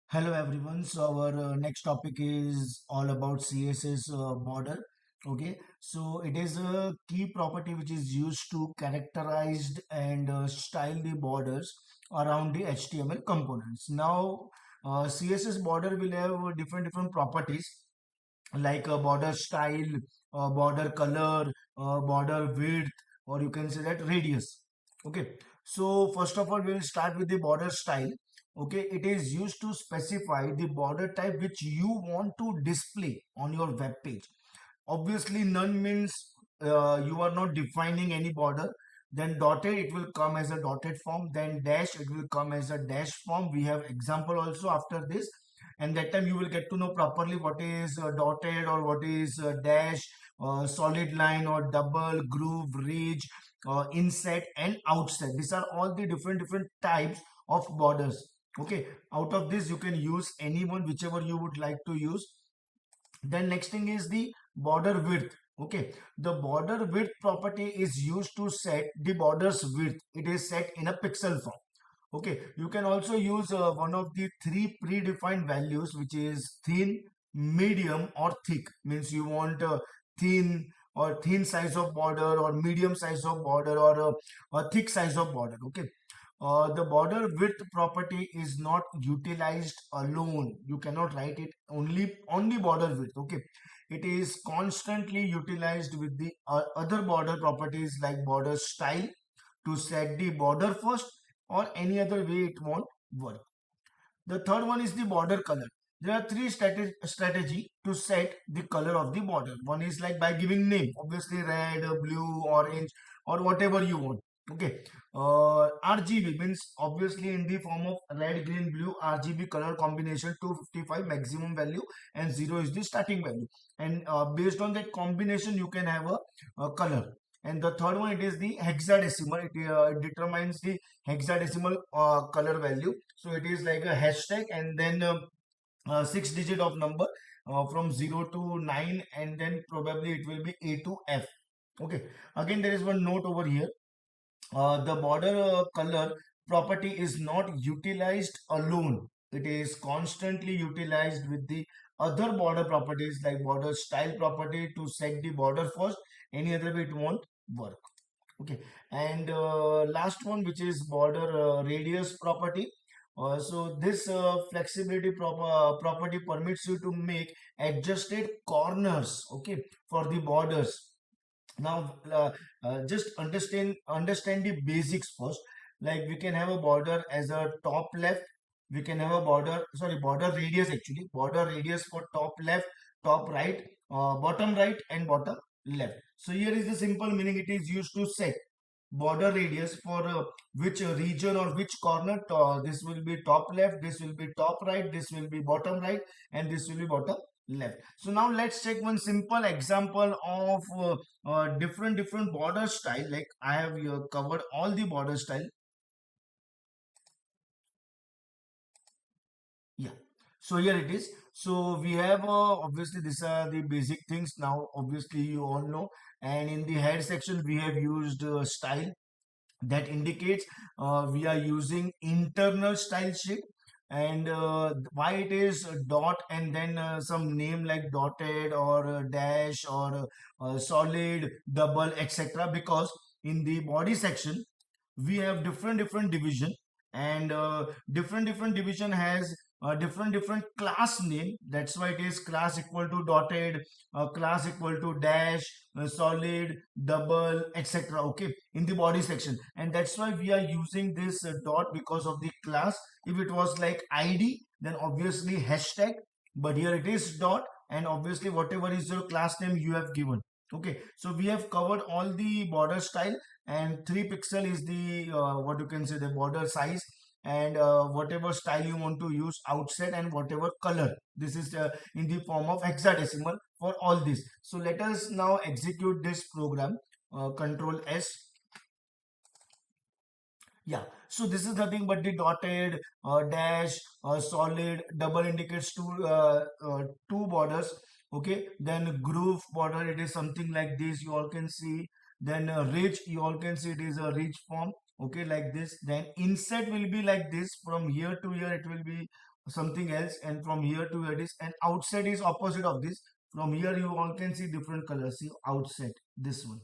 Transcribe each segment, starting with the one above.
Hello everyone. So our next topic is all about CSS border. Okay, so it is a key property which is used to characterize and style the borders around the HTML components. Now, CSS border will have different properties like a border style, border color, border width, or you can say that radius. Okay, so first of all, we will start with the border style. Okay, it is used to specify the border type which you want to display on your web page. Obviously, none means you are not defining any border. Then dotted, it will come as a dotted form. Then dash, it will come as a dash form. We have example also after this, and that time you will get to know properly what is dotted or what is dash, solid line or double groove, ridge, inset and outset. These are all the different types of borders. Okay, out of this you can use any one whichever you would like to use. Then next thing is the border width. Okay, the border width property is used to set the border's width. It is set in a pixel form. Okay, you can also use one of the three predefined values, which is thin, medium or thick. Means you want thin or thin size of border or medium size of border or a thick size of border. Okay, the border width property is not utilized alone. You cannot write it only border width. Okay, it is constantly utilized with the other border properties like border style to set the border first or any other way it won't work. The third one is the border color. There are three strategy to set the color of the border. One is like by giving name, obviously red, blue, orange, or whatever you want. Okay. RGB means obviously in the form of red, green, blue, RGB color combination 255 maximum value and 0 is the starting value. And based on that combination, you can have a color. And the third one, it is the hexadecimal. It determines the hexadecimal color value. So it is like a hashtag and then six digit of number from 0 to 9 and then probably it will be A to F. Okay. Again, there is one note over here. The border color property is not utilized alone. It is constantly utilized with the other border properties like border style property to set the border first. Any other way it won't work. Okay, and last one, which is border radius property. So this flexibility property permits you to make adjusted corners, okay, for the borders. Now just understand the basics first. Like we can have a border as a top left. We can have a border radius, actually border radius for top left, top right, bottom right and bottom left. So here is the simple meaning. It is used to set border radius for which region or which corner. This will be top left, this will be top right, this will be bottom right and this will be bottom left. So now let's take one simple example of different border style. Like I have covered all the border style. Yeah, so here it is. So we have obviously these are the basic things. Now obviously you all know, and in the head section we have used style that indicates we are using internal style sheet. And why it is a dot and then some name like dotted or dash or solid double etc, because in the body section we have different division, and different division has different class name. That's why it is class equal to dotted, class equal to dash, solid double etc, okay, in the body section. And that's why we are using this dot because of the class. If it was like id, then obviously hashtag, but here it is dot, and obviously whatever is your class name you have given. Okay, so we have covered all the border style, and 3 pixel is the what you can say the border size, and whatever style you want to use outset and whatever color. This is in the form of hexadecimal for all this. So let us now execute this program. Control S. Yeah, so this is nothing but the dotted, dash, solid, double indicates two borders. Okay, then groove border, it is something like this. You all can see. Then ridge, you all can see it is a ridge form. Okay, like this. Then inset will be like this. From here to here, it will be something else, and from here to here it is, and outside is opposite of this. From here you all can see different colors. See outside this one,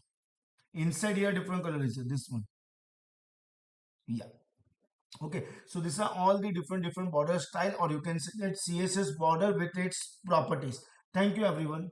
inside here different color is this one. Yeah. Okay, so these are all the different border style, or you can say that CSS border with its properties. Thank you everyone.